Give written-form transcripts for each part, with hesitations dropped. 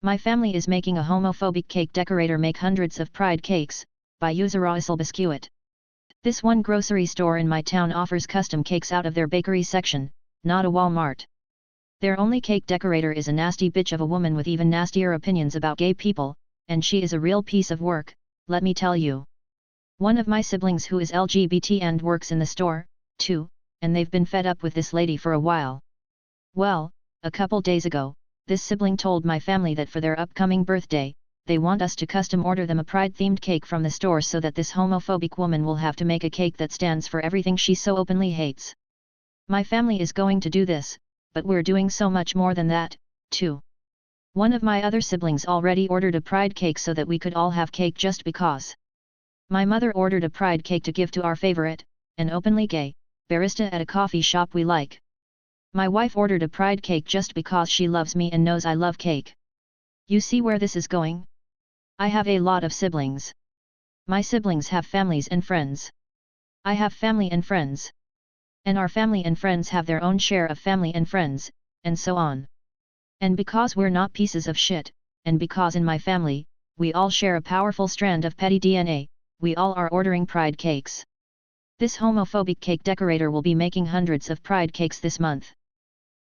My family is making a homophobic cake decorator make hundreds of pride cakes, by user Biscuit. This one grocery store in my town offers custom cakes out of their bakery section, not a Walmart. Their only cake decorator is a nasty bitch of a woman with even nastier opinions about gay people, and she is a real piece of work, let me tell you. One of my siblings who is LGBT and works in the store, too, and they've been fed up with this lady for a while. Well, a couple days ago, this sibling told my family that for their upcoming birthday, they want us to custom order them a pride-themed cake from the store so that this homophobic woman will have to make a cake that stands for everything she so openly hates. My family is going to do this, but we're doing so much more than that, too. One of my other siblings already ordered a pride cake so that we could all have cake just because. My mother ordered a pride cake to give to our favorite, an openly gay, barista at a coffee shop we like. My wife ordered a pride cake just because she loves me and knows I love cake. You see where this is going? I have a lot of siblings. My siblings have families and friends. I have family and friends. And our family and friends have their own share of family and friends, and so on. And because we're not pieces of shit, and because in my family, we all share a powerful strand of petty DNA, we all are ordering pride cakes. This homophobic cake decorator will be making hundreds of pride cakes this month.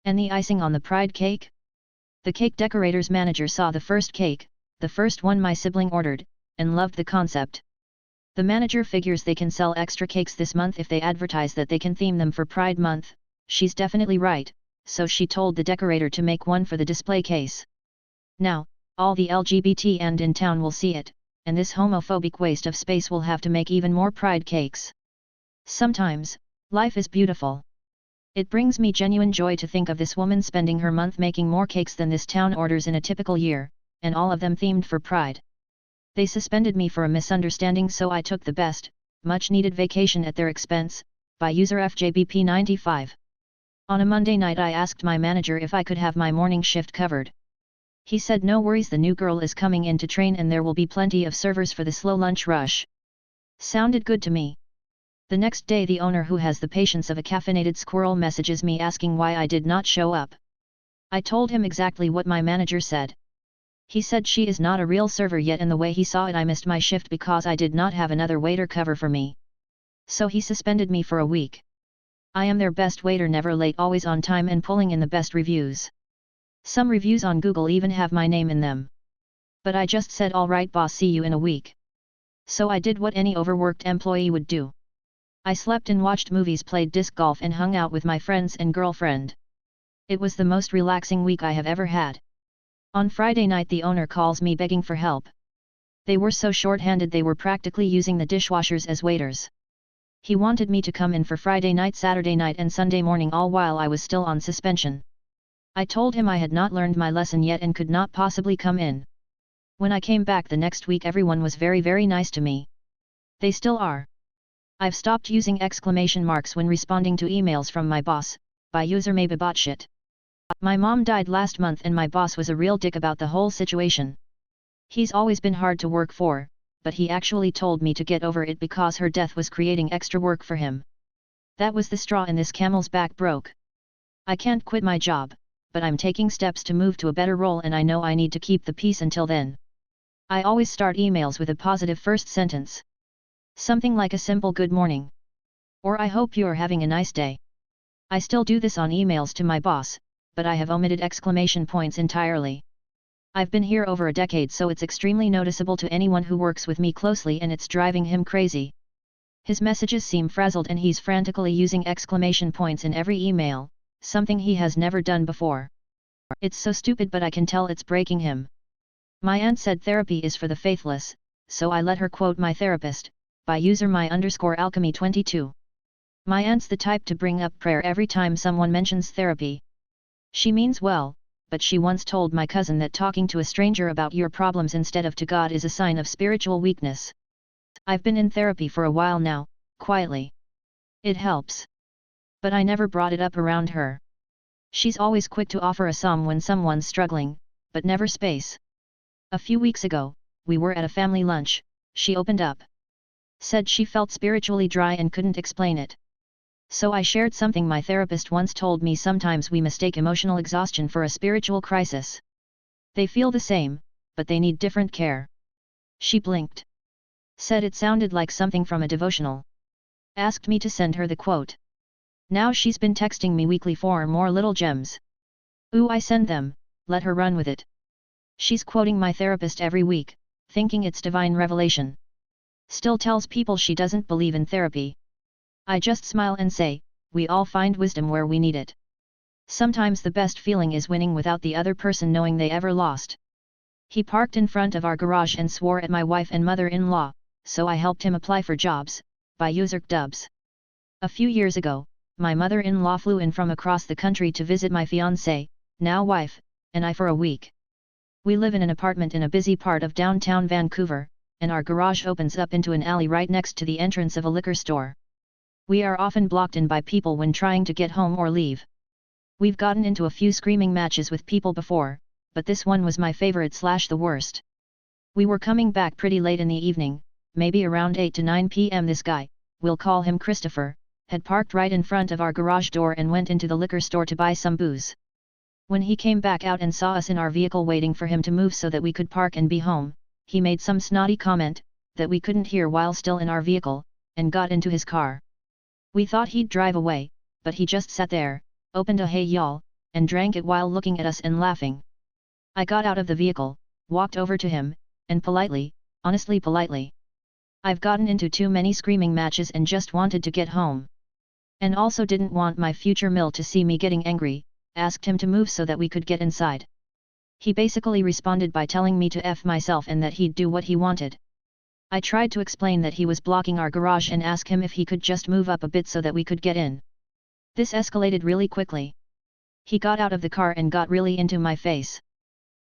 And the icing on the pride cake? The cake decorator's manager saw the first cake, the first one my sibling ordered, and loved the concept. The manager figures they can sell extra cakes this month if they advertise that they can theme them for Pride Month. She's definitely right, so she told the decorator to make one for the display case. Now, all the LGBT and in town will see it, and this homophobic waste of space will have to make even more pride cakes. Sometimes, life is beautiful. It brings me genuine joy to think of this woman spending her month making more cakes than this town orders in a typical year, and all of them themed for pride. They suspended me for a misunderstanding, so I took the best, much-needed vacation at their expense, by user FJBP95. On a Monday night I asked my manager if I could have my morning shift covered. He said no worries, the new girl is coming in to train and there will be plenty of servers for the slow lunch rush. Sounded good to me. The next day the owner, who has the patience of a caffeinated squirrel, messages me asking why I did not show up. I told him exactly what my manager said. He said she is not a real server yet, and the way he saw it I missed my shift because I did not have another waiter cover for me. So he suspended me for a week. I am their best waiter, never late, always on time, and pulling in the best reviews. Some reviews on Google even have my name in them. But I just said alright boss, see you in a week. So I did what any overworked employee would do. I slept and watched movies, played disc golf and hung out with my friends and girlfriend. It was the most relaxing week I have ever had. On Friday night the owner calls me begging for help. They were so short-handed they were practically using the dishwashers as waiters. He wanted me to come in for Friday night, Saturday night and Sunday morning, all while I was still on suspension. I told him I had not learned my lesson yet and could not possibly come in. When I came back the next week everyone was very nice to me. They still are. I've stopped using exclamation marks when responding to emails from my boss, by user maybe-botshit. My mom died last month and my boss was a real dick about the whole situation. He's always been hard to work for, but he actually told me to get over it because her death was creating extra work for him. That was the straw and this camel's back broke. I can't quit my job, but I'm taking steps to move to a better role and I know I need to keep the peace until then. I always start emails with a positive first sentence. Something like a simple good morning. Or I hope you're having a nice day. I still do this on emails to my boss, but I have omitted exclamation points entirely. I've been here over a decade, so it's extremely noticeable to anyone who works with me closely, and it's driving him crazy. His messages seem frazzled and he's frantically using exclamation points in every email, something he has never done before. It's so stupid, but I can tell it's breaking him. My aunt said therapy is for the faithless, so I let her quote my therapist, by user my_alchemy22. My aunt's the type to bring up prayer every time someone mentions therapy. She means well, but she once told my cousin that talking to a stranger about your problems instead of to God is a sign of spiritual weakness. I've been in therapy for a while now, quietly. It helps. But I never brought it up around her. She's always quick to offer a psalm when someone's struggling, but never space. A few weeks ago, we were at a family lunch, she opened up. Said she felt spiritually dry and couldn't explain it. So I shared something my therapist once told me: sometimes we mistake emotional exhaustion for a spiritual crisis. They feel the same, but they need different care. She blinked. Said it sounded like something from a devotional. Asked me to send her the quote. Now she's been texting me weekly for more little gems. Ooh, I send them, let her run with it. She's quoting my therapist every week, thinking it's divine revelation. Still tells people she doesn't believe in therapy. I just smile and say, we all find wisdom where we need it. Sometimes the best feeling is winning without the other person knowing they ever lost. He parked in front of our garage and swore at my wife and mother-in-law, so I helped him apply for jobs, by user dubs. A few years ago, my mother-in-law flew in from across the country to visit my fiancé, now wife, and I for a week. We live in an apartment in a busy part of downtown Vancouver, and our garage opens up into an alley right next to the entrance of a liquor store. We are often blocked in by people when trying to get home or leave. We've gotten into a few screaming matches with people before, but this one was my favorite / the worst. We were coming back pretty late in the evening, maybe around 8 to 9 p.m. This guy, we'll call him Christopher, had parked right in front of our garage door and went into the liquor store to buy some booze. When he came back out and saw us in our vehicle waiting for him to move so that we could park and be home, he made some snotty comment, that we couldn't hear while still in our vehicle, and got into his car. We thought he'd drive away, but he just sat there, opened a "Hey y'all," and drank it while looking at us and laughing. I got out of the vehicle, walked over to him, and politely, honestly politely. I've gotten into too many screaming matches and just wanted to get home. And also didn't want my future mill to see me getting angry, asked him to move so that we could get inside. He basically responded by telling me to F myself and that he'd do what he wanted. I tried to explain that he was blocking our garage and ask him if he could just move up a bit so that we could get in. This escalated really quickly. He got out of the car and got really into my face.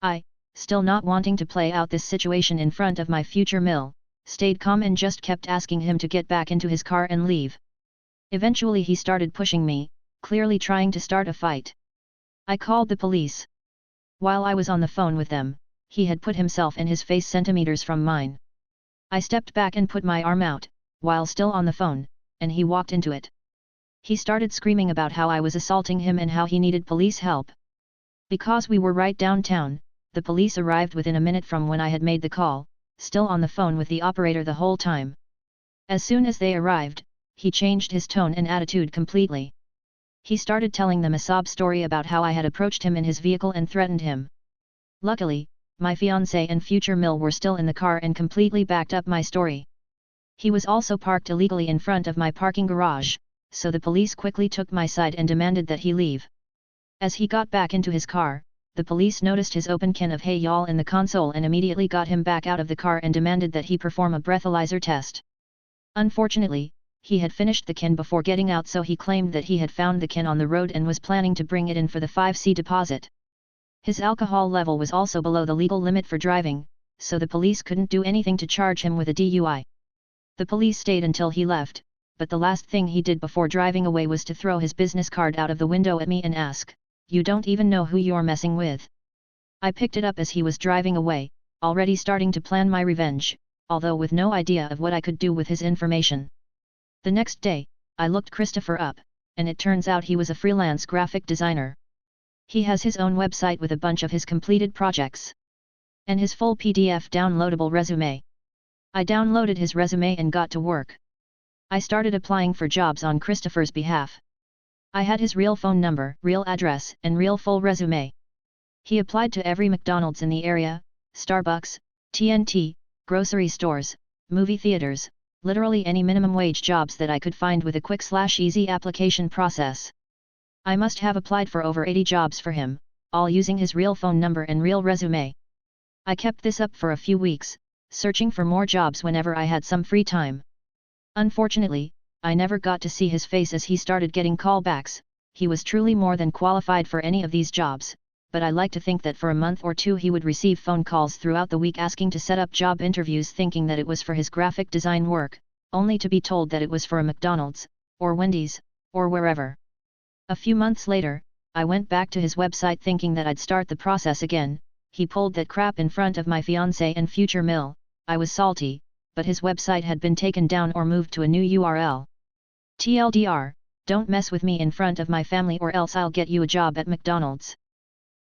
I, still not wanting to play out this situation in front of my future mill, stayed calm and just kept asking him to get back into his car and leave. Eventually he started pushing me, clearly trying to start a fight. I called the police. While I was on the phone with them, he had put himself and his face centimeters from mine. I stepped back and put my arm out, while still on the phone, and he walked into it. He started screaming about how I was assaulting him and how he needed police help. Because we were right downtown, the police arrived within a minute from when I had made the call, still on the phone with the operator the whole time. As soon as they arrived, he changed his tone and attitude completely. He started telling them a sob story about how I had approached him in his vehicle and threatened him. Luckily, my fiancé and future mill were still in the car and completely backed up my story. He was also parked illegally in front of my parking garage, so the police quickly took my side and demanded that he leave. As he got back into his car, the police noticed his open can of "Hey y'all" in the console and immediately got him back out of the car and demanded that he perform a breathalyzer test. Unfortunately, he had finished the can before getting out, so he claimed that he had found the can on the road and was planning to bring it in for the 5C deposit. His alcohol level was also below the legal limit for driving, so the police couldn't do anything to charge him with a DUI. The police stayed until he left, but the last thing he did before driving away was to throw his business card out of the window at me and ask, "You don't even know who you're messing with?" I picked it up as he was driving away, already starting to plan my revenge, although with no idea of what I could do with his information. The next day, I looked Christopher up, and it turns out he was a freelance graphic designer. He has his own website with a bunch of his completed projects. And his full PDF downloadable resume. I downloaded his resume and got to work. I started applying for jobs on Christopher's behalf. I had his real phone number, real address, and real full resume. He applied to every McDonald's in the area, Starbucks, TNT, grocery stores, movie theaters, literally any minimum wage jobs that I could find with a quick/easy application process. I must have applied for over 80 jobs for him, all using his real phone number and real resume. I kept this up for a few weeks, searching for more jobs whenever I had some free time. Unfortunately, I never got to see his face as he started getting callbacks. He was truly more than qualified for any of these jobs, but I like to think that for a month or two he would receive phone calls throughout the week asking to set up job interviews, thinking that it was for his graphic design work, only to be told that it was for a McDonald's, or Wendy's, or wherever. A few months later, I went back to his website thinking that I'd start the process again. He pulled that crap in front of my fiancé and future mill. I was salty, but his website had been taken down or moved to a new URL. TLDR, don't mess with me in front of my family or else I'll get you a job at McDonald's.